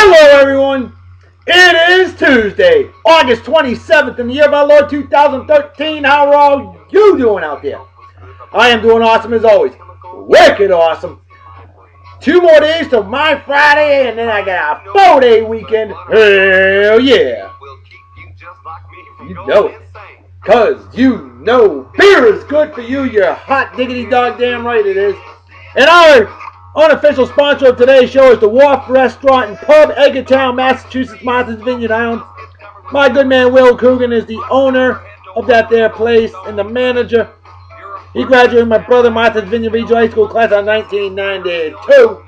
Hello everyone, it is Tuesday, August 27th in the year of our Lord 2013. How are all you doing out there? I am doing awesome as always, wicked awesome. 2 more days till my Friday and then I got a 4-day weekend. Hell yeah. You know it, cause you know beer is good for you, you're hot diggity dog damn right it is. And our unofficial sponsor of today's show is the Wharf Restaurant and Pub, Edgartown, Massachusetts, Martha's Vineyard Island. My good man Will Coogan is the owner of that there place and the manager. He graduated with my brother Martha's Vineyard Regional High School class of 1992.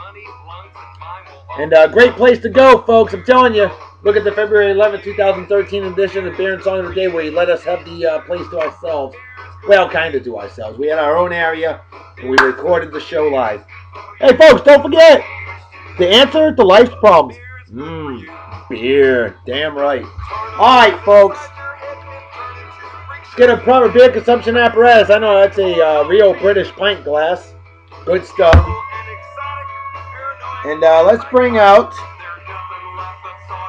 And a great place to go, folks. I'm telling you, look at the February 11th, 2013 edition of Beer and Song of the Day where he let us have the place to ourselves. Well, kind of to ourselves. We had our own area and we recorded the show live. Hey folks, don't forget the answer to life's problems. Beer. Damn right. Alright folks. Let's get a proper beer consumption apparatus. I know that's a real British pint glass. Good stuff. And let's bring out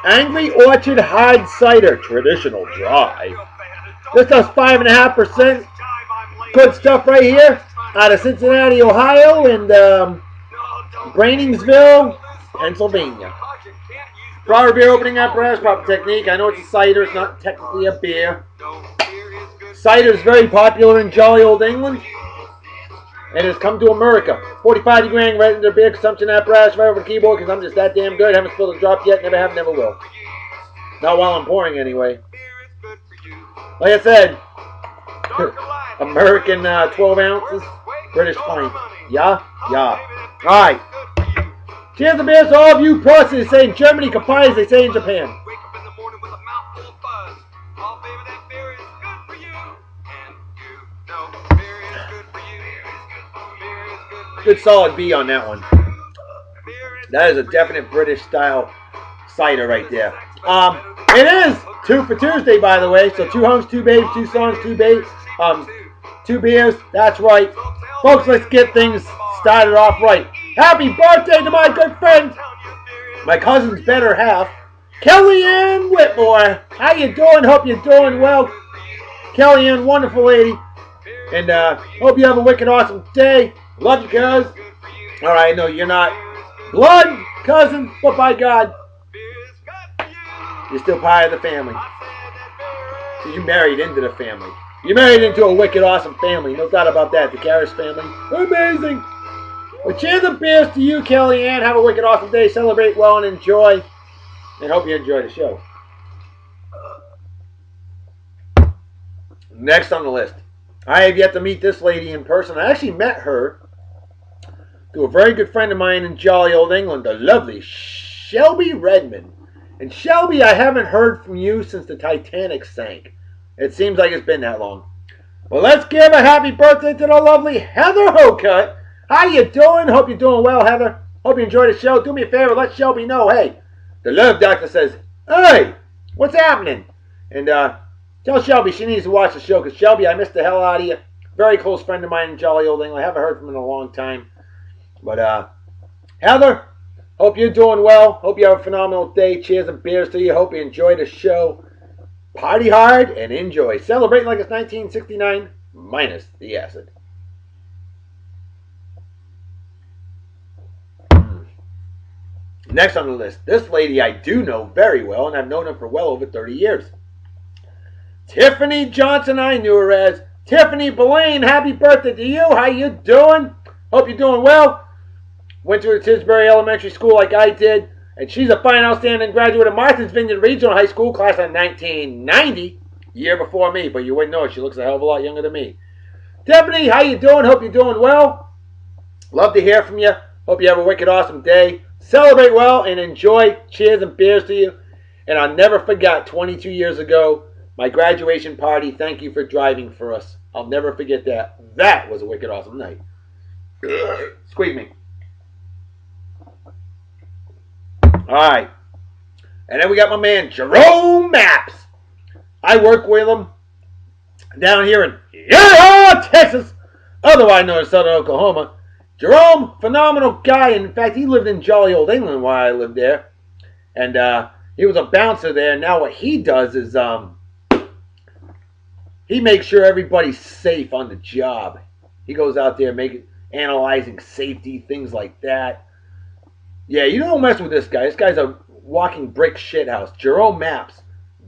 Angry Orchard Hard Cider Traditional Dry. This does 5.5%. Good stuff right here. Out of Cincinnati, Ohio, and Breinigsville, Pennsylvania. Proper beer opening apparatus, proper technique. I know it's a cider, it's not technically a beer. Cider is very popular in jolly old England, and has come to America. 45 degree right into the beer consumption apparatus right over the keyboard, because I'm just that damn good. Haven't spilled a drop yet, never have, never will. Not while I'm pouring, anyway. Like I said, American 12 ounces. British pint. Yeah? Yeah. Alright. Cheers to beers to all of you pussies. They say in Germany, Kappa as they say in Japan. Good solid B on that one. That is a definite British style cider right there. It is 2 for Tuesday, by the way. So 2 hunks, 2 babes, 2 songs, 2 babes. 2 beers. That's right. Folks, let's get things started off right. Happy birthday to my good friend, my cousin's better half, Kellyanne Whitmore. How you doing? Hope you're doing well. Kellyanne, wonderful lady. And hope you have a wicked awesome day. Love you, cuz. Alright, no, you're not blood cousin, but by God, you're still part of the family. So you married into the family. You married into a wicked awesome family, no doubt about that. The Karras family, amazing. Well, cheers and beers to you, Kellyanne. Have a wicked awesome day. Celebrate well and enjoy. And hope you enjoy the show. Next on the list, I have yet to meet this lady in person. I actually met her through a very good friend of mine in jolly old England, the lovely Shelby Redmond. And Shelby, I haven't heard from you since the Titanic sank. It seems like it's been that long. Well, let's give a happy birthday to the lovely Heather Hocutt. How you doing? Hope you're doing well, Heather. Hope you enjoy the show. Do me a favor, let Shelby know, hey, the love doctor says, hey, what's happening? And tell Shelby she needs to watch the show, because Shelby, I missed the hell out of you. Very close friend of mine in jolly old England. I haven't heard from him in a long time. But Heather, hope you're doing well. Hope you have a phenomenal day. Cheers and beers to you. Hope you enjoy the show. Party hard and enjoy. Celebrate like it's 1969 minus the acid. Next on the list, this lady I do know very well, and I've known her for well over 30 years. Tiffany Johnson, I knew her as Tiffany Blaine. Happy birthday to you. How you doing? Hope you're doing well. Went to Tisbury Elementary School like I did. And she's a fine, outstanding graduate of Martha's Vineyard Regional High School, class of 1990, year before me. But you wouldn't know it. She looks a hell of a lot younger than me. Tiffany, how you doing? Hope you're doing well. Love to hear from you. Hope you have a wicked awesome day. Celebrate well and enjoy. Cheers and beers to you. And I'll never forget 22 years ago, my graduation party. Thank you for driving for us. I'll never forget that. That was a wicked awesome night. Squeeze me. Alright. And then we got my man Jerome Maps. I work with him down here in Texas, otherwise known as Southern Oklahoma. Jerome, phenomenal guy. In fact, he lived in jolly old England while I lived there. And he was a bouncer there. Now what he does is he makes sure everybody's safe on the job. He goes out there analyzing safety, things like that. Yeah, you don't mess with this guy. This guy's a walking brick shithouse. Jerome Maps,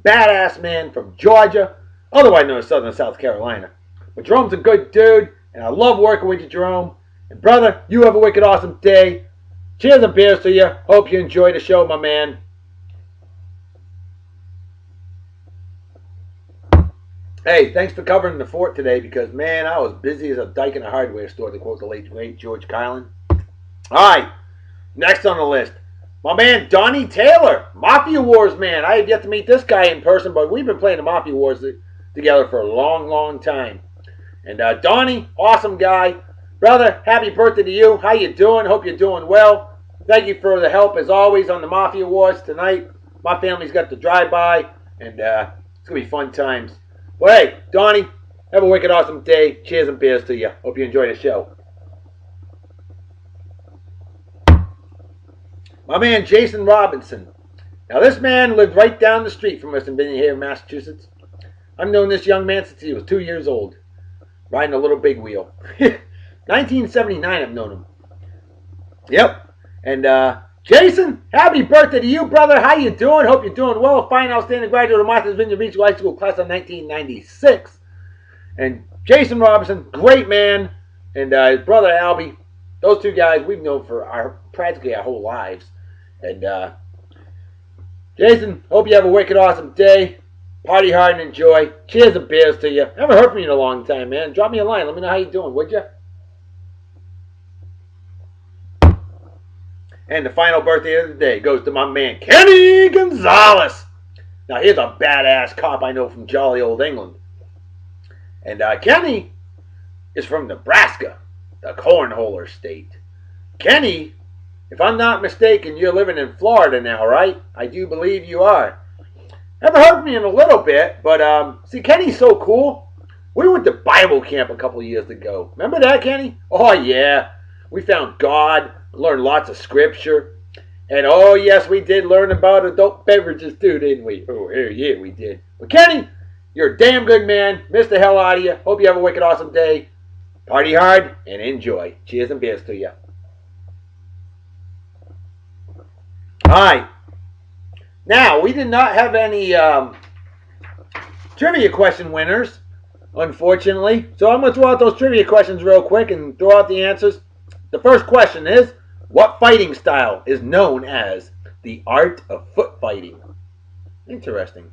badass man from Georgia, otherwise known as Southern South Carolina. But Jerome's a good dude, and I love working with you, Jerome. And brother, you have a wicked awesome day. Cheers and beers to you. Hope you enjoy the show, my man. Hey, thanks for covering the fort today because, man, I was busy as a dyke in a hardware store, to quote the late great George Carlin. All right, next on the list, my man Donnie Taylor, Mafia Wars man. I have yet to meet this guy in person, but we've been playing the Mafia Wars together for a long, long time. And Donnie, awesome guy. Brother, happy birthday to you. How you doing? Hope you're doing well. Thank you for the help, as always, on the Mafia Wars tonight. My family's got the drive-by, and it's going to be fun times. Well, hey, Donnie, have a wicked awesome day. Cheers and beers to you. Hope you enjoy the show. My man, Jason Robinson. Now, this man lived right down the street from us in Vinny here in Massachusetts. I've known this young man since he was 2 years old, riding a little big wheel. 1979, I've known him. Yep. And, Jason, happy birthday to you, brother. How you doing? Hope you're doing well. A fine, outstanding graduate of Martha's Vineyard Beach High School, class of 1996. And Jason Robinson, great man. And his brother, Albie. Those two guys we've known for practically our whole lives. And Jason, hope you have a wicked awesome day. Party hard and enjoy. Cheers and beers to you. Haven't heard from you in a long time, man. Drop me a line. Let me know how you're doing, would you? And the final birthday of the day goes to my man, Kenny Gonzalez. Now, here's a badass cop I know from jolly old England. And Kenny is from Nebraska, the cornholer state. Kenny, if I'm not mistaken, you're living in Florida now, right? I do believe you are. Haven't heard from you in a little bit, but see, Kenny's so cool. We went to Bible camp a couple of years ago. Remember that, Kenny? Oh, yeah. We found God. Learned lots of scripture. And oh, yes, we did learn about adult beverages too, didn't we? Oh, yeah, we did. But Kenny, you're a damn good man. Missed the hell out of you. Hope you have a wicked awesome day. Party hard and enjoy. Cheers and beers to you. All right. Now, we did not have any trivia question winners, unfortunately. So I'm going to throw out those trivia questions real quick and throw out the answers. The first question is, what fighting style is known as the art of foot fighting? Interesting.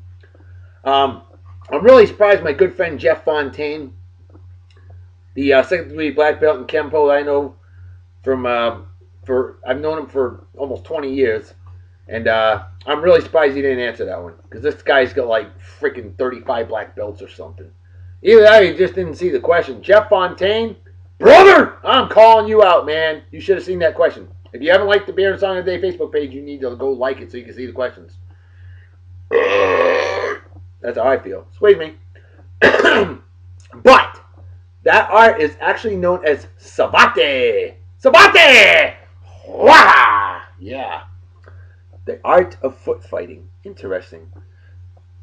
I'm really surprised my good friend Jeff Fontaine, the second degree black belt in Kempo I know from, I've known him for almost 20 years. And I'm really surprised he didn't answer that one. Because this guy's got like freaking 35 black belts or something. Either that or he just didn't see the question. Jeff Fontaine, brother, I'm calling you out, man. You should have seen that question. If you haven't liked the Beer and Song of the Day Facebook page, you need to go like it so you can see the questions. That's how I feel. Squeeze me. But that art is actually known as savate. Savate! Wah! Yeah. The art of foot fighting. Interesting.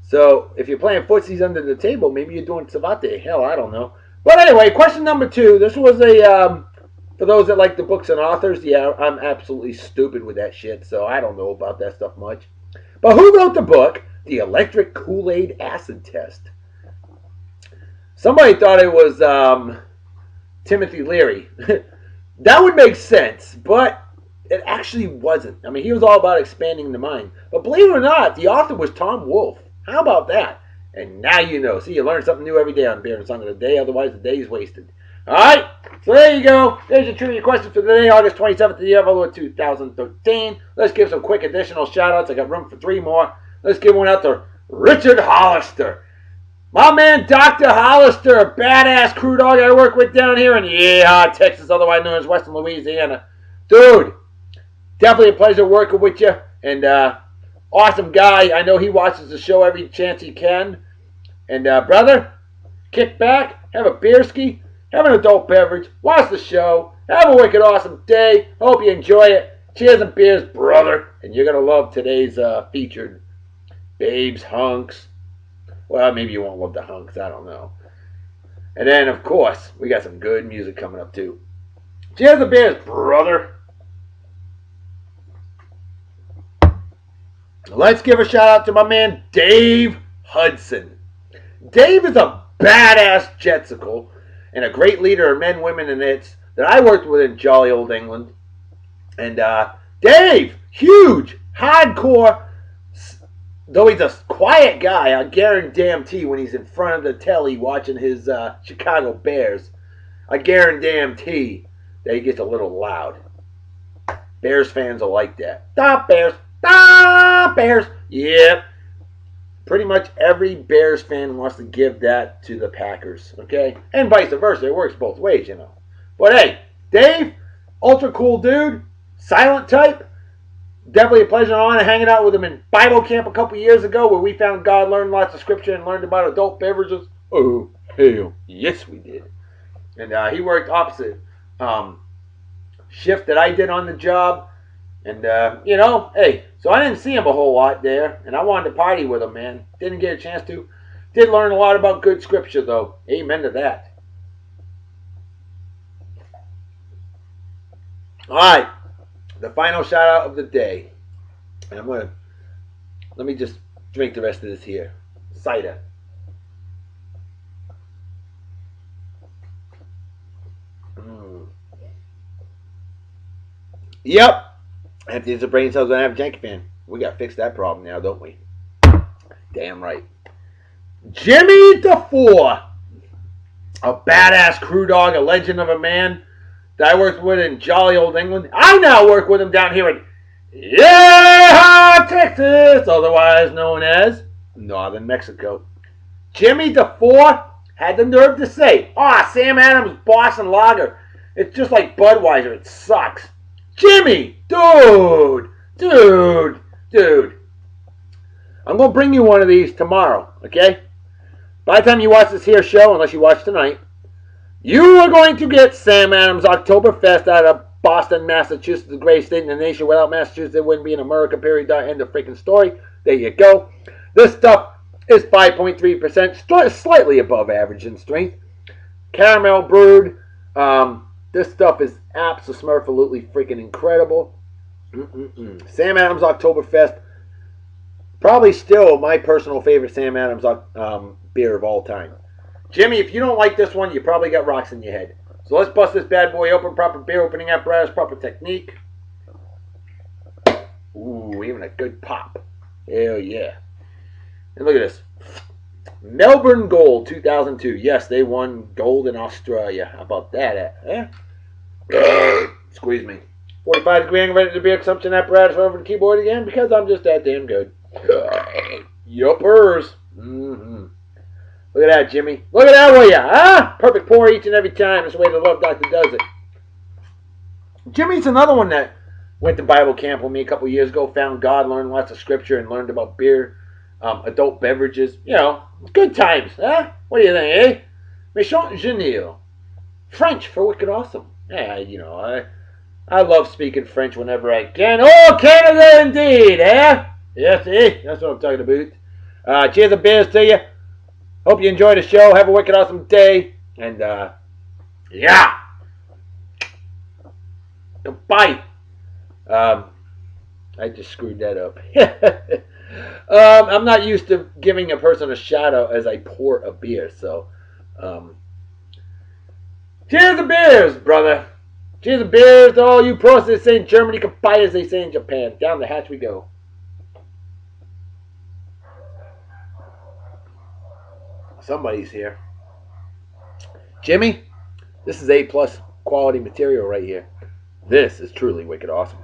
So, if you're playing footsies under the table, maybe you're doing savate. Hell, I don't know. But anyway, question number 2. This was a, for those that like the books and authors, yeah, I'm absolutely stupid with that shit, so I don't know about that stuff much. But who wrote the book, The Electric Kool-Aid Acid Test? Somebody thought it was Timothy Leary. That would make sense, but it actually wasn't. I mean, he was all about expanding the mind. But believe it or not, the author was Tom Wolfe. How about that? And now you know. See, you learn something new every day on Beer and Song of the Day. Otherwise, the day is wasted. All right. So there you go. There's your trivia question for today, August 27th of the year of our Lord 2013. Let's give some quick additional shout-outs. I got room for 3 more. Let's give one out to Richard Hollister. My man, Dr. Hollister, a badass crew dog I work with down here in Texas, otherwise known as Western Louisiana. Dude, definitely a pleasure working with you. And awesome guy. I know he watches the show every chance he can. And brother, kick back, have a beer ski, have an adult beverage, watch the show, have a wicked awesome day. Hope you enjoy it. Cheers and beers, brother. And you're going to love today's featured babes, hunks. Well, maybe you won't love the hunks. I don't know. And then, of course, we got some good music coming up, too. Cheers and beers, brother. Let's give a shout out to my man, Dave Hudson. Dave is a badass jetsicle and a great leader of men, women, and its that I worked with in jolly old England. And Dave, huge, hardcore, though he's a quiet guy, I guarantee when he's in front of the telly watching his Chicago Bears, I guarantee that he gets a little loud. Bears fans will like that. Stop, Bears. Stop, Bears. Yep. Pretty much every Bears fan wants to give that to the Packers, okay? And vice versa. It works both ways, you know. But hey, Dave, ultra cool dude, silent type. Definitely a pleasure and honor hanging out with him in Bible camp a couple years ago where we found God, learned lots of scripture, and learned about adult beverages. Oh, hell, yes we did. And he worked opposite shift that I did on the job. And, you know, hey, so I didn't see him a whole lot there. And I wanted to party with him, man. Didn't get a chance to. Did learn a lot about good scripture, though. Amen to that. All right. The final shout out of the day. And let me just drink the rest of this here. Cider. Yep. Empties the brain cells when I have a janky fan. We got to fix that problem now, don't we? Damn right. Jimmy DeFore. A badass crew dog, a legend of a man that I worked with in jolly old England. I now work with him down here in Texas, otherwise known as Northern Mexico. Jimmy DeFore had the nerve to say, Sam Adams Boston Lager. It's just like Budweiser. It sucks. Jimmy, dude. I'm going to bring you one of these tomorrow, okay? By the time you watch this here show, unless you watch tonight, you are going to get Sam Adams Octoberfest out of Boston, Massachusetts, the greatest state in the nation. Without Massachusetts, there wouldn't be an America, period, end of freaking story. There you go. This stuff is 5.3%, slightly above average in strength. Caramel brewed. This stuff is absolutely freaking incredible. Sam Adams Oktoberfest, probably still my personal favorite Sam Adams beer of all time. Jimmy, if you don't like this one, you probably got rocks in your head. So let's bust this bad boy open. Proper beer opening apparatus, proper technique. Ooh, even a good pop. Hell yeah. And look at this. Melbourne Gold 2002. Yes, they won gold in Australia. How about that? Squeeze me. 45-degree angle ready to beer consumption apparatus over the keyboard again because I'm just that damn good. Yuppers. Look at that, Jimmy. Look at that, will ya? Huh? Perfect pour each and every time. That's the way the Love Doctor does it. Jimmy's another one that went to Bible camp with me a couple years ago, found God, learned lots of scripture, and learned about beer, adult beverages. You know, good times, huh? What do you think, eh? Méchant génial. French for wicked awesome. Yeah, you know, I love speaking French whenever I can. Oh, Canada indeed, eh? Yes, eh? That's what I'm talking about. Cheers and beers to you. Hope you enjoyed the show. Have a wicked awesome day. And, yeah. Goodbye. I just screwed that up. I'm not used to giving a person a shout out as I pour a beer, so cheers to beers, brother. Cheers to beers to all you pros that say in Germany, goodbye as they say in Japan. Down the hatch we go. Somebody's here. Jimmy, this is A+ quality material right here. This is truly wicked awesome.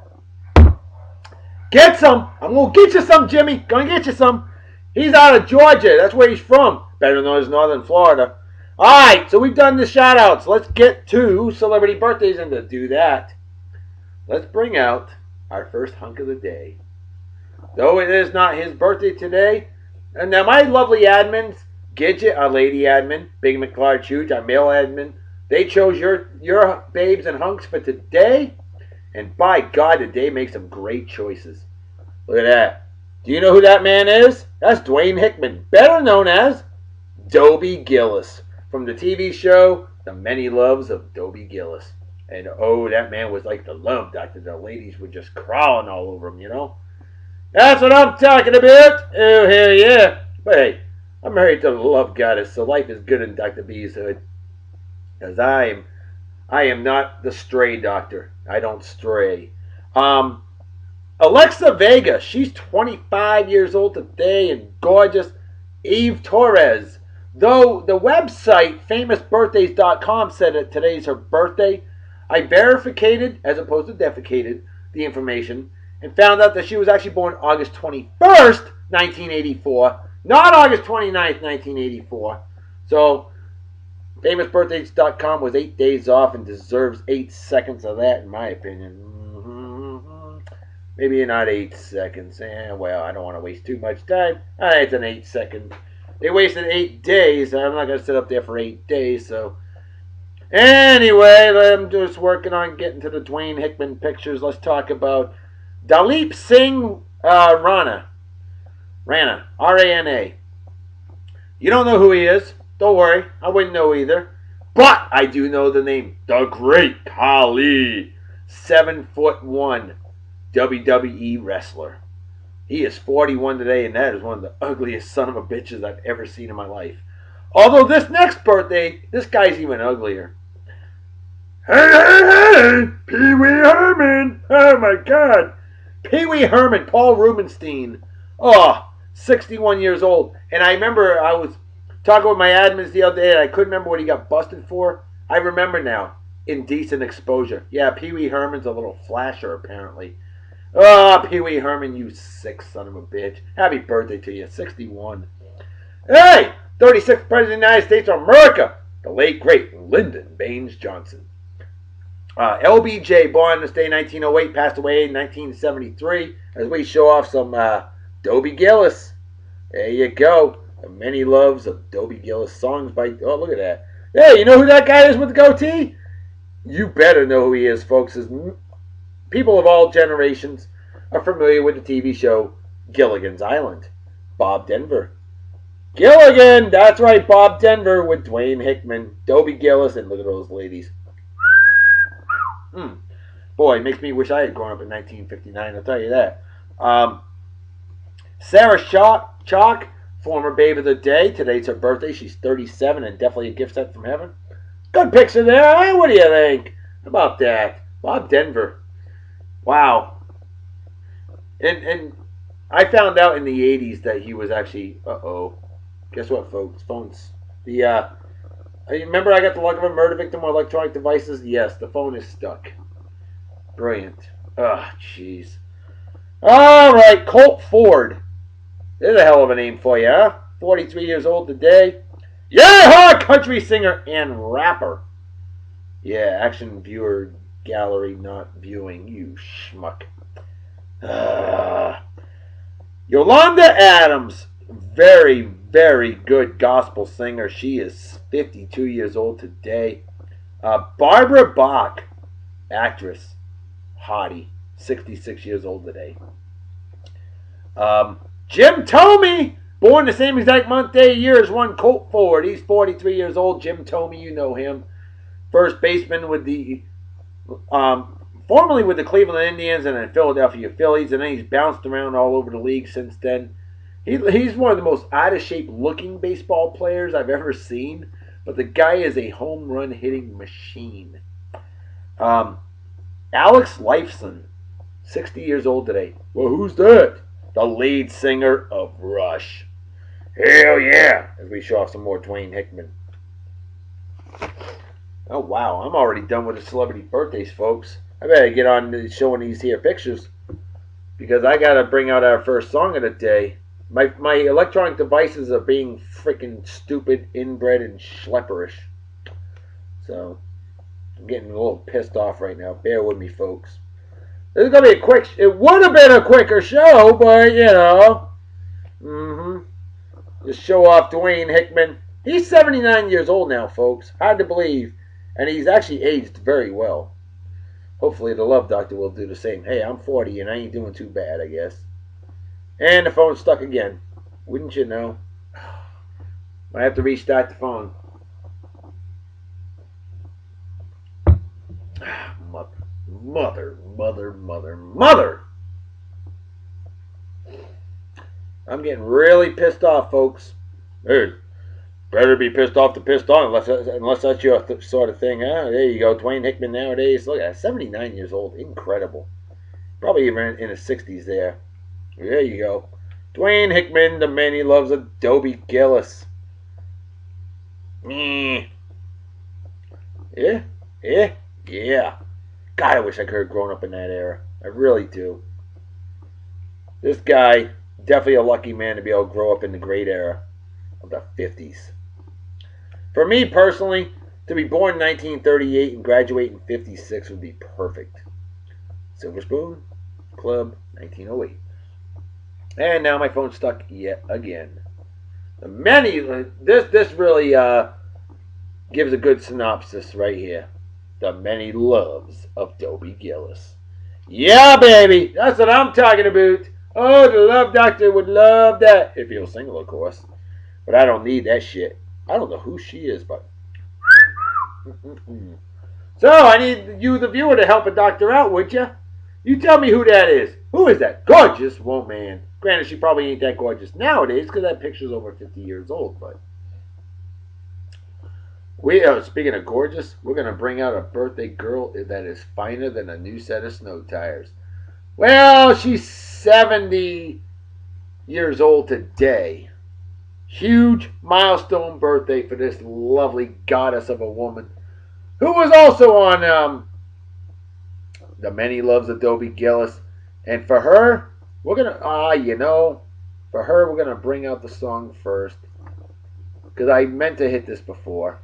Get some. I'm going to get you some, Jimmy. Going to get you some. He's out of Georgia. That's where he's from. Better known as Northern Florida. All right, so we've done the shout-outs. Let's get to celebrity birthdays, and to do that, let's bring out our first hunk of the day. Though it is not his birthday today, and now my lovely admins, Gidget, our lady admin, Big McLarge Huge, our male admin, they chose your babes and hunks for today. And by God, did they make some great choices. Look at that. Do you know who that man is? That's Dwayne Hickman, better known as Dobie Gillis, from the TV show The Many Loves of Dobie Gillis. And oh, that man was like the love doctor. The ladies were just crawling all over him, you know. That's what I'm talking about. Oh, hell yeah. But hey, I'm married to the love goddess, so life is good in Dr. B's hood. Because I am not the stray doctor. I don't stray. Alexa Vega, she's 25 years old today and gorgeous. Eve Torres, though the website famousbirthdays.com said that today's her birthday, I verified, as opposed to defecated, the information and found out that she was actually born August 21st, 1984, not August 29th, 1984. So, famousbirthdays.com was 8 days off and deserves 8 seconds of that, in my opinion. Maybe not 8 seconds. Well, I don't want to waste too much time. It's an 8 second. They wasted 8 days. I'm not going to sit up there for 8 days, so. Anyway, I'm just working on getting to the Dwayne Hickman pictures. Let's talk about Dalip Singh Rana, R-A-N-A. You don't know who he is. Don't worry. I wouldn't know either. But I do know the name. The Great Khali. 7'1" WWE wrestler. He is 41 today, and that is one of the ugliest son of a bitches I've ever seen in my life. Although this next birthday, this guy's even uglier. Hey, Pee Wee Herman. Oh my God. Pee Wee Herman, Paul Rubenstein. 61 years old. And I remember I was talking with my admins the other day and I couldn't remember what he got busted for. I remember now. Indecent exposure. Yeah, Pee Wee Herman's a little flasher apparently. Pee Wee Herman, you sick son of a bitch. Happy birthday to you. 61. Hey, 36th President of the United States of America. The late, great Lyndon Baines Johnson. LBJ, born this day 1908, passed away in 1973. As we show off some Dobie Gillis. There you go. The Many Loves of Dobie Gillis. Songs by... Oh, look at that. Hey, you know who that guy is with the goatee? You better know who he is, folks. People of all generations are familiar with the TV show Gilligan's Island. Bob Denver. Gilligan! That's right, Bob Denver with Dwayne Hickman, Dobie Gillis, and look at those ladies. Boy, it makes me wish I had grown up in 1959, I'll tell you that. Sarah Chalk, former babe of the day. Today's her birthday. She's 37 and definitely a gift sent from heaven. Good picture there. Hey, what do you think? How about that? Bob Denver. Wow. And I found out in the 80s that he was actually, guess what, folks? Phones. Remember I got the luck of a murder victim with electronic devices? Yes, the phone is stuck. Brilliant. Jeez. All right, Colt Ford. There's a hell of a name for you, huh? 43 years old today. Yeah, country singer and rapper. Yeah, action viewer gallery not viewing, you schmuck. Yolanda Adams, very, very good gospel singer. She is 52 years old today. Barbara Bach, actress, hottie, 66 years old today. Jim Thome, born the same exact month, day, year as one Colt Ford. He's 43 years old. Jim Thome, you know him. First baseman with the, formerly with the Cleveland Indians and then Philadelphia Phillies, and then he's bounced around all over the league since then. He's one of the most out-of-shape looking baseball players I've ever seen, but the guy is a home run hitting machine. Alex Lifeson, 60 years old today. Well, who's that? The lead singer of Rush. Hell yeah! As we show off some more Dwayne Hickman. Oh wow, I'm already done with the celebrity birthdays, folks. I better get on to showing these here pictures because I gotta bring out our first song of the day. My electronic devices are being freaking stupid, inbred, and schlepperish. So I'm getting a little pissed off right now. Bear with me, folks. This is gonna be a quick. It would have been a quicker show, but you know, just show off Dwayne Hickman. He's 79 years old now, folks. Hard to believe, and he's actually aged very well. Hopefully the love doctor will do the same. Hey, I'm 40 and I ain't doing too bad, I guess. And the phone's stuck again. Wouldn't you know? I have to restart the phone. Mother. I'm getting really pissed off, folks. Hey, better be pissed off to pissed on, unless that's your sort of thing. Huh? There you go. Dwayne Hickman nowadays. Look at that. 79 years old. Incredible. Probably even in his 60s there. There you go. Dwayne Hickman, the man he loves, Adobe Gillis. Yeah. God, I wish I could have grown up in that era. I really do. This guy, definitely a lucky man to be able to grow up in the great era of the 50s. For me personally, to be born in 1938 and graduate in 56 would be perfect. Silver Spoon Club, 1908. And now my phone's stuck yet again. This really gives a good synopsis right here. The many loves of Dobie Gillis. Yeah, baby, that's what I'm talking about. Oh, the love doctor would love that. If he was single, of course. But I don't need that shit. I don't know who she is, but... So, I need you, the viewer, to help a doctor out, would you? You tell me who that is. Who is that? Gorgeous woman. Granted, she probably ain't that gorgeous nowadays, because that picture's over 50 years old, but... Speaking of gorgeous, we're going to bring out a birthday girl that is finer than a new set of snow tires. Well, she's 70 years old today. Huge milestone birthday for this lovely goddess of a woman, who was also on The Many Loves of Dobie Gillis. And for her, we're going to, for her, we're going to bring out the song first, because I meant to hit this before.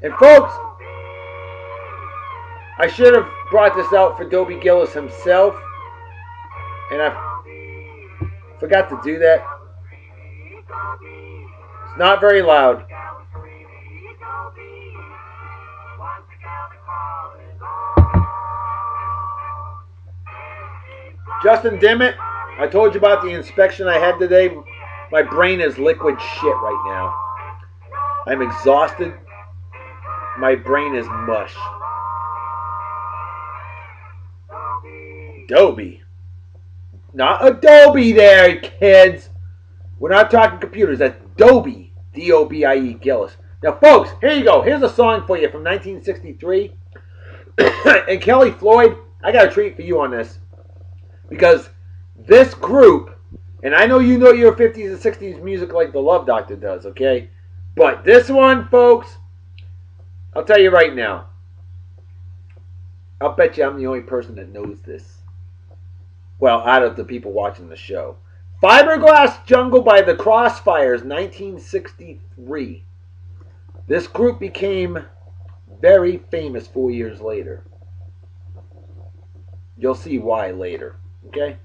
And folks, I should have brought this out for Dobie Gillis himself, and I forgot to do that. It's not very loud. Justin Dimmitt, I told you about the inspection I had today. My brain is liquid shit right now. I'm exhausted. My brain is mush. Dobie. Not Adobe there, kids. We're not talking computers. That's Dobie. D-O-B-I-E, Gillis. Now, folks, here you go. Here's a song for you from 1963. And Kelly Floyd, I got a treat for you on this. Because this group, and I know you know your 50s and 60s music like the Love Doctor does, okay? But this one, folks, I'll tell you right now. I'll bet you I'm the only person that knows this. Well, out of the people watching the show. Fiberglass Jungle by the Crossfires, 1963. This group became very famous 4 years later. You'll see why later, okay?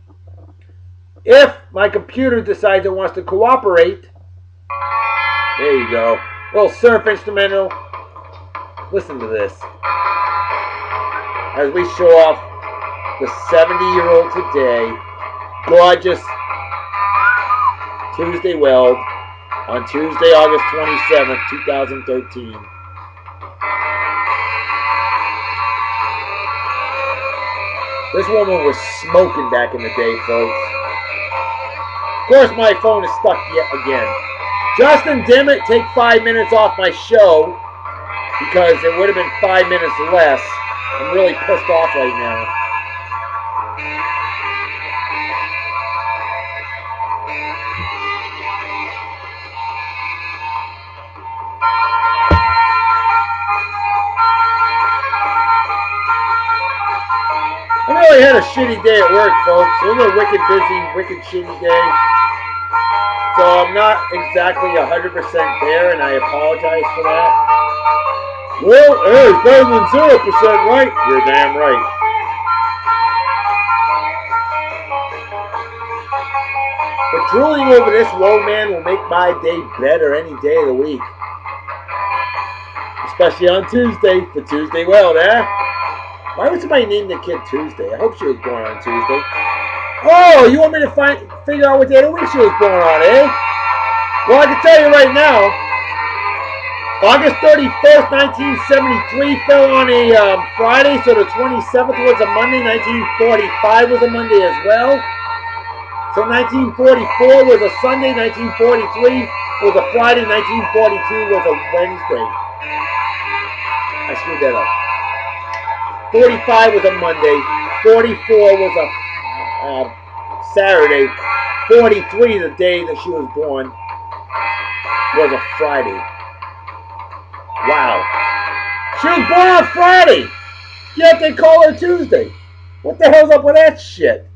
If my computer decides it wants to cooperate, there you go. Little surf instrumental. Listen to this. As we show off the 70-year-old today, gorgeous Tuesday Weld on Tuesday, August 27th, 2013. This woman was smoking back in the day, folks. Of course, my phone is stuck yet again. Justin Dimmitt, take 5 minutes off my show because it would have been 5 minutes less. I'm really pissed off right now. I really had a shitty day at work, folks. It was a wicked busy, wicked shitty day. So I'm not exactly 100% there, and I apologize for that. Well, hey, it's better than 0%, right? You're damn right. But drooling over this low man will make my day better any day of the week. especially on Tuesday for Tuesday Weld, eh? Why would somebody name their kid Tuesday? I hope she was born on Tuesday. Oh, you want me to figure out what day of the week she was born on, eh? Well, I can tell you right now, August 31st, 1973 fell on a Friday, so the 27th was a Monday. 1945 was a Monday as well. So 1944 was a Sunday. 1943 was a Friday. 1942 was a Wednesday. I screwed that up. 45 was a Monday. 44 was a Saturday. 43, the day that she was born, was a Friday. Wow. She was born on Friday, yet they call her Tuesday. What the hell's up with that shit?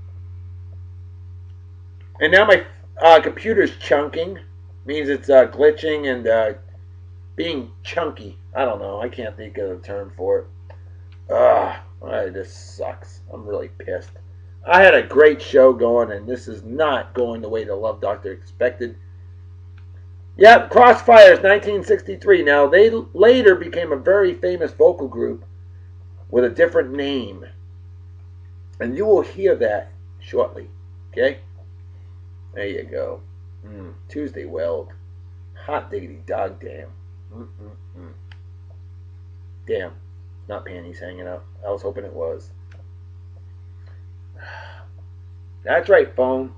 And now my computer's chunking. Means it's glitching and being chunky. I don't know. I can't think of a term for it. This sucks. I'm really pissed. I had a great show going, and this is not going the way the Love Doctor expected. Yep, Crossfires, 1963. Now, they later became a very famous vocal group with a different name. And you will hear that shortly. Okay? There you go. Tuesday Weld. Hot diggity dog damn. Damn. Not panties hanging up. I was hoping it was. That's right, phone.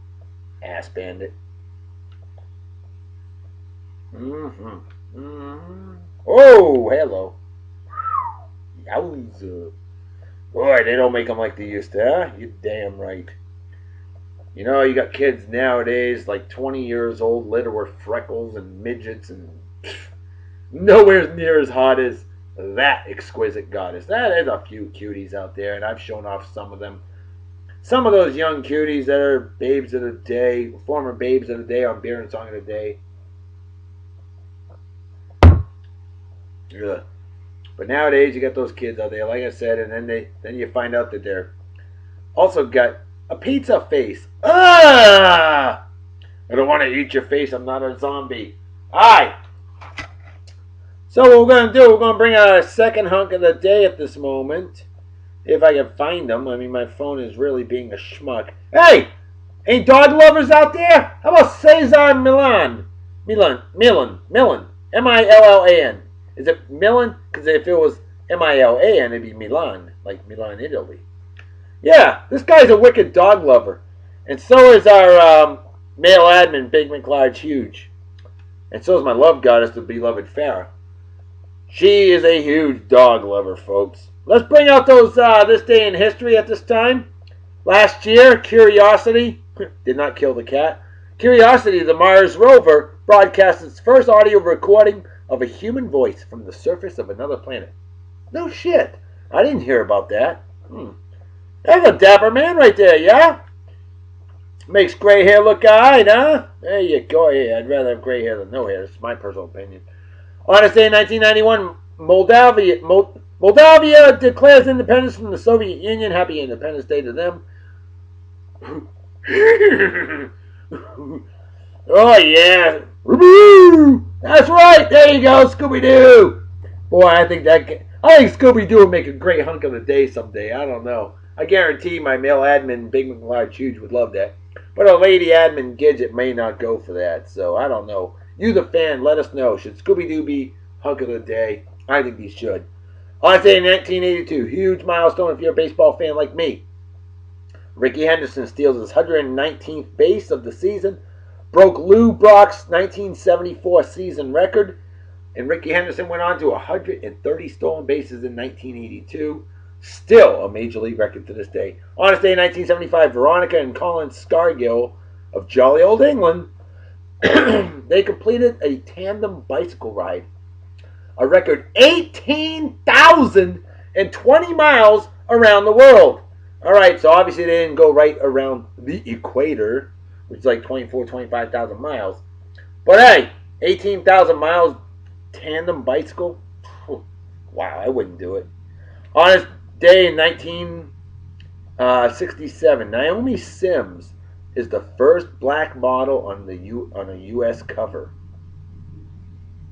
Ass bandit. Oh, hello. Yowza. Boy, they don't make them like they used to, huh? You're damn right. You know, you got kids nowadays, like 20 years old, littered with freckles and midgets and nowhere near as hot as that exquisite goddess. There's a few cuties out there, and I've shown off some of them. Some of those young cuties that are babes of the day, former babes of the day on Beer and Song of the Day. Ugh. But nowadays you got those kids out there, like I said, and then you find out that they're also got a pizza face. I don't want to eat your face. I'm not a zombie. Alright. So what we're going to do, we're going to bring out a second hunk of the day at this moment. If I can find them. I mean, my phone is really being a schmuck. Hey! Ain't dog lovers out there? How about Cesar Millan? Millan. M-I-L-L-A-N. Is it Milan? Because if it was M-I-L-A-N, it'd be Milan. Like Milan, Italy. Yeah, this guy's a wicked dog lover. And so is our male admin, Big McLarge Huge. And so is my love goddess, the beloved Farrah. She is a huge dog lover, folks. Let's bring out those this day in history at this time. Last year, Curiosity did not kill the cat. Curiosity, the Mars rover, broadcast its first audio recording of a human voice from the surface of another planet. No shit. I didn't hear about that. That's a dapper man right there, yeah? Makes gray hair look alright, huh? There you go. Yeah, I'd rather have gray hair than no hair. That's my personal opinion. On this day in 1991, Moldavia declares independence from the Soviet Union. Happy Independence Day to them. Oh, yeah. That's right. There you go, Scooby-Doo. Boy, I think Scooby-Doo would make a great hunk of the day someday. I don't know. I guarantee my male admin, Big McLarge Huge, would love that. But our lady admin, Gidget, may not go for that. So, I don't know. You, the fan, let us know. Should Scooby-Doo be hunk of the day? I think he should. On this day in 1982, huge milestone if you're a baseball fan like me. Rickey Henderson steals his 119th base of the season, broke Lou Brock's 1974 season record, and Rickey Henderson went on to 130 stolen bases in 1982. Still a major league record to this day. On this day in 1975, Veronica and Colin Scargill of jolly old England, they completed a tandem bicycle ride. A record 18,020 miles around the world. Alright, so obviously they didn't go right around the equator, which is like 25,000 miles. But hey, 18,000 miles tandem bicycle? Wow, I wouldn't do it. On this day in 1967, Naomi Sims is the first black model on a U.S. cover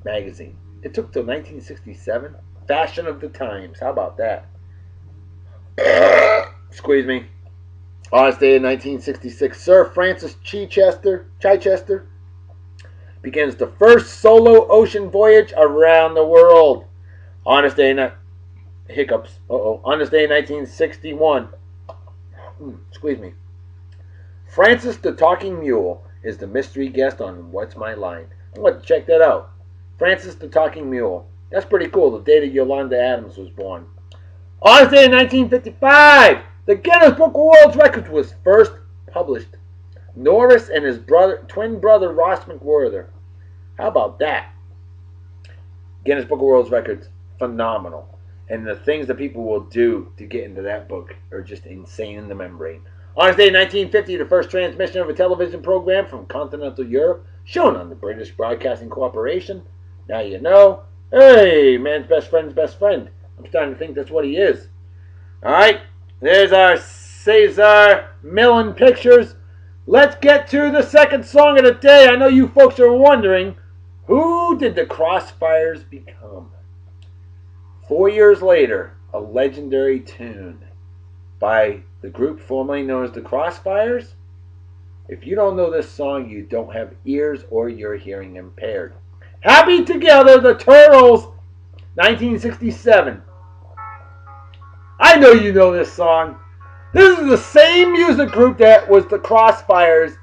magazine. It took till 1967. Fashion of the times. How about that? Squeeze me. On this day in 1966, Sir Francis Chichester begins the first solo ocean voyage around the world. On this day in hiccups. On this day in 1961, squeeze me. Francis the Talking Mule is the mystery guest on What's My Line. I'm going to check that out. Francis the Talking Mule. That's pretty cool. The day that Yolanda Adams was born. On this day in 1955, the Guinness Book of World Records was first published. Norris and his twin brother Ross McWhorter. How about that? Guinness Book of World Records, phenomenal. And the things that people will do to get into that book are just insane in the membrane. On this day in 1950, the first transmission of a television program from continental Europe, shown on the British Broadcasting Corporation. Now you know. Hey, man's best friend's best friend. I'm starting to think that's what he is. Alright, there's our Cesar Millen pictures. Let's get to the second song of the day. I know you folks are wondering, who did the Crossfires become? 4 years later, a legendary tune by the group formerly known as the Crossfires. If you don't know this song, you don't have ears or you're hearing impaired. Happy Together, the Turtles, 1967. I know you know this song. This is the same music group that was the Crossfires,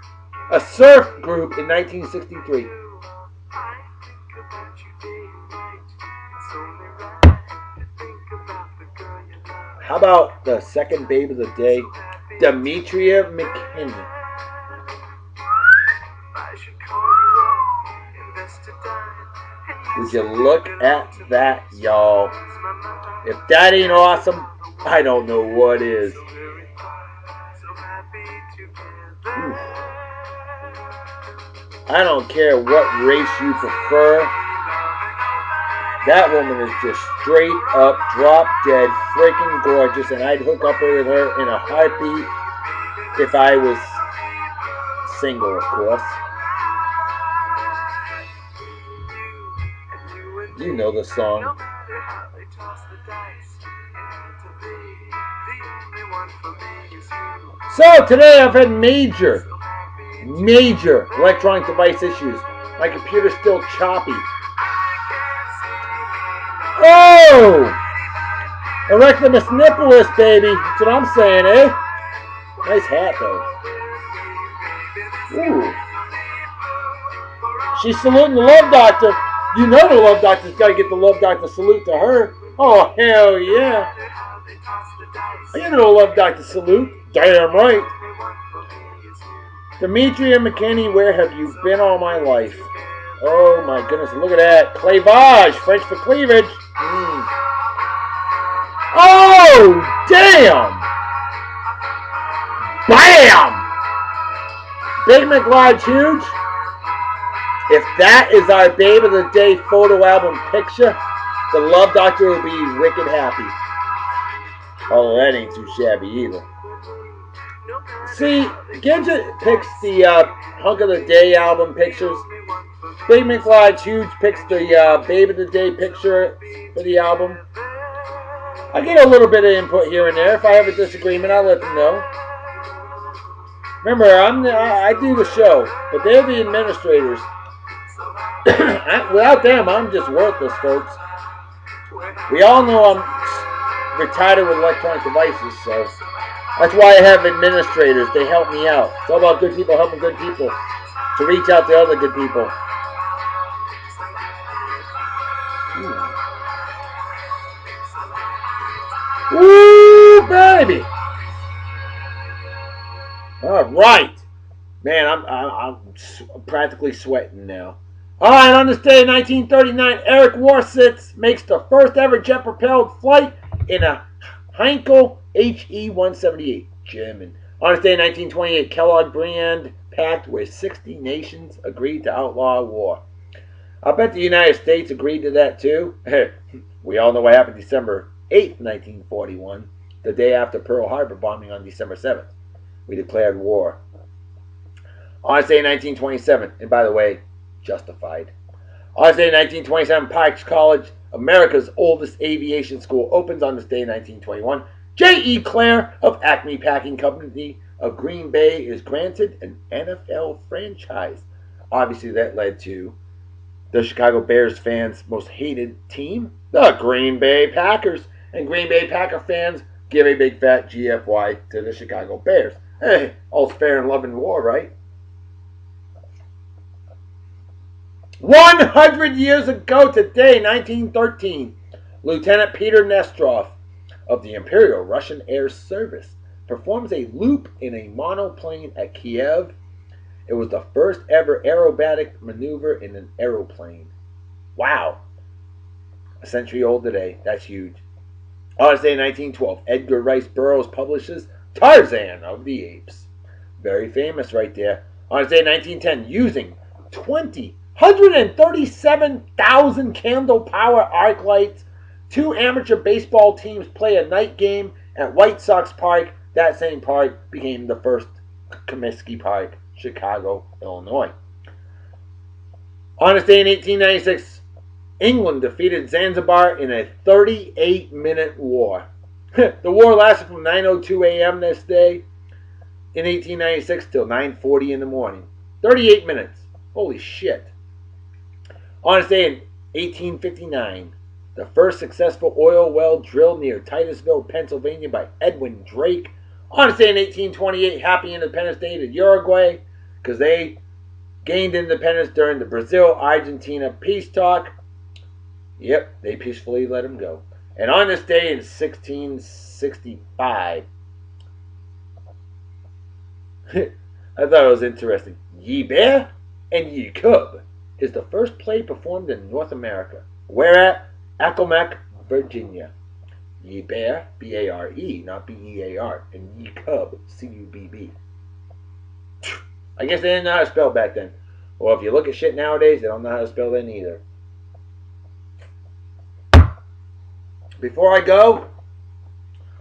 a surf group in 1963. How about the second babe of the day, Demetria McKinney? Would you look at that, y'all? If that ain't awesome, I don't know what is. Ooh. I don't care what race you prefer. That woman is just straight up, drop dead, freaking gorgeous, and I'd hook up with her in a heartbeat if I was single, of course. You know the song. So today I've had major electronic device issues. My computer's still choppy. Oh! Erectimus nippleus, baby. That's what I'm saying, eh? Nice hat, though. Ooh. She's saluting the Love Doctor. You know the Love Doctor's got to get the Love Doctor salute to her. Oh, hell yeah. You know the Love Doctor salute. Damn right. Demetria McKinney, where have you been all my life? Oh my goodness, look at that. Clavage, French for cleavage. Oh, damn. Bam. Big McLarge Huge. If that is our Babe of the Day photo album picture, the Love Doctor will be wicked happy. Oh, that ain't too shabby either. See, Gidget picks the Hunk of the Day album pictures. Big McLarge Huge picks the Babe of the Day picture for the album. I get a little bit of input here and there. If I have a disagreement, I'll let them know. Remember, I do the show, but they're the administrators. Without them, I'm just worthless, folks. We all know I'm retired with electronic devices, so that's why I have administrators. They help me out. It's all about good people helping good people to reach out to other good people. Woo, baby! All right, man. I'm practically sweating now. All right, on this day in 1939, Eric Warsitz makes the first ever jet-propelled flight in a Heinkel HE-178, German. On this day in 1928, Kellogg-Briand Pact, where 60 nations agreed to outlaw war. I bet the United States agreed to that too. We all know what happened December 8th, 1941, the day after Pearl Harbor bombing on December 7th. We declared war. On this day in 1927, and by the way, justified. On this day, 1927, Pikes College, America's oldest aviation school, opens. On this day, 1921. J.E. Clare of Acme Packing Company of Green Bay is granted an NFL franchise. Obviously, that led to the Chicago Bears fans' most hated team, the Green Bay Packers. And Green Bay Packer fans give a big fat GFY to the Chicago Bears. Hey, all's fair in love and war, right? 100 years ago today, 1913, Lieutenant Peter Nestrov of the Imperial Russian Air Service performs a loop in a monoplane at Kiev. It was the first ever aerobatic maneuver in an aeroplane. Wow. A century old today. That's huge. On this day, 1912, Edgar Rice Burroughs publishes Tarzan of the Apes. Very famous right there. On this day, 1910, using 137,000 candle power arc lights, 2 amateur baseball teams play a night game at White Sox Park. That same park became the first Comiskey Park, Chicago, Illinois. On this day in 1896, England defeated Zanzibar in a 38-minute war. The war lasted from 9:02 a.m. this day in 1896 till 9:40 in the morning. 38 minutes. Holy shit. On this day in 1859, the first successful oil well drilled near Titusville, Pennsylvania by Edwin Drake. On this day in 1828, happy Independence Day to Uruguay, because they gained independence during the Brazil-Argentina peace talk. Yep, they peacefully let him go. And on this day in 1665, I thought it was interesting. Ye Bear and Ye Cub is the first play performed in North America. Where at? Accomack, Virginia. Ye Bear, B-A-R-E, not B-E-A-R. And Ye Cub, C-U-B-B. I guess they didn't know how to spell back then. Well, if you look at shit nowadays, they don't know how to spell that either. Before I go,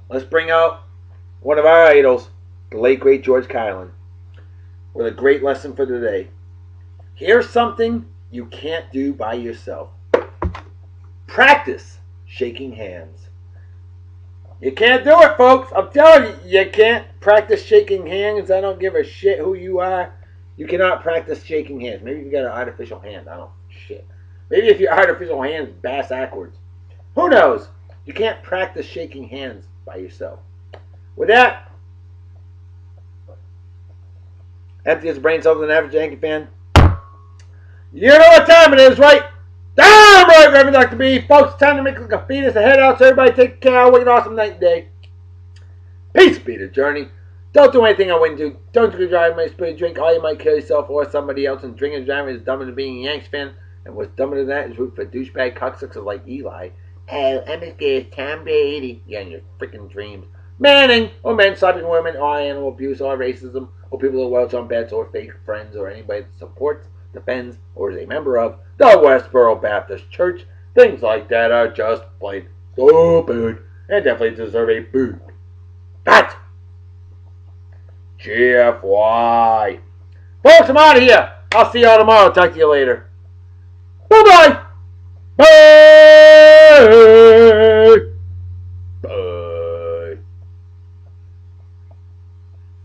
let's bring out one of our idols, the late great George Carlin, with a great lesson for today. Here's something you can't do by yourself. Practice shaking hands. You can't do it, folks. I'm telling you, you can't practice shaking hands. I don't give a shit who you are. You cannot practice shaking hands. Maybe you got an artificial hand. I don't shit. Maybe if your artificial hand is bass backwards. Who knows? You can't practice shaking hands by yourself. With that, empty his brain cells than an average Yankee fan. You know what time it is, right? Damn right, Reverend Dr. B. Folks, time to make like a fetus and head out, so everybody take care. Have an awesome night and day. Peace be the journey. Don't do anything I wouldn't do. Don't drink and drive, might spill a drink, or you might kill yourself or somebody else. And drinking and driving is dumber than being a Yanks fan. And what's dumber than that is root for douchebag cocksuckers like Eli. Oh, I'm as good as Tom Brady. Yeah, in your freaking dreams. Manning, or men slapping women, or animal abuse, or racism, or people who welch on bets, or fake friends, or anybody that supports, defends, or is a member of the Westboro Baptist Church. Things like that are just plain stupid and definitely deserve a boot. That's GFY. Folks, I'm out of here. I'll see y'all tomorrow. Talk to you later. Bye-bye. Bye.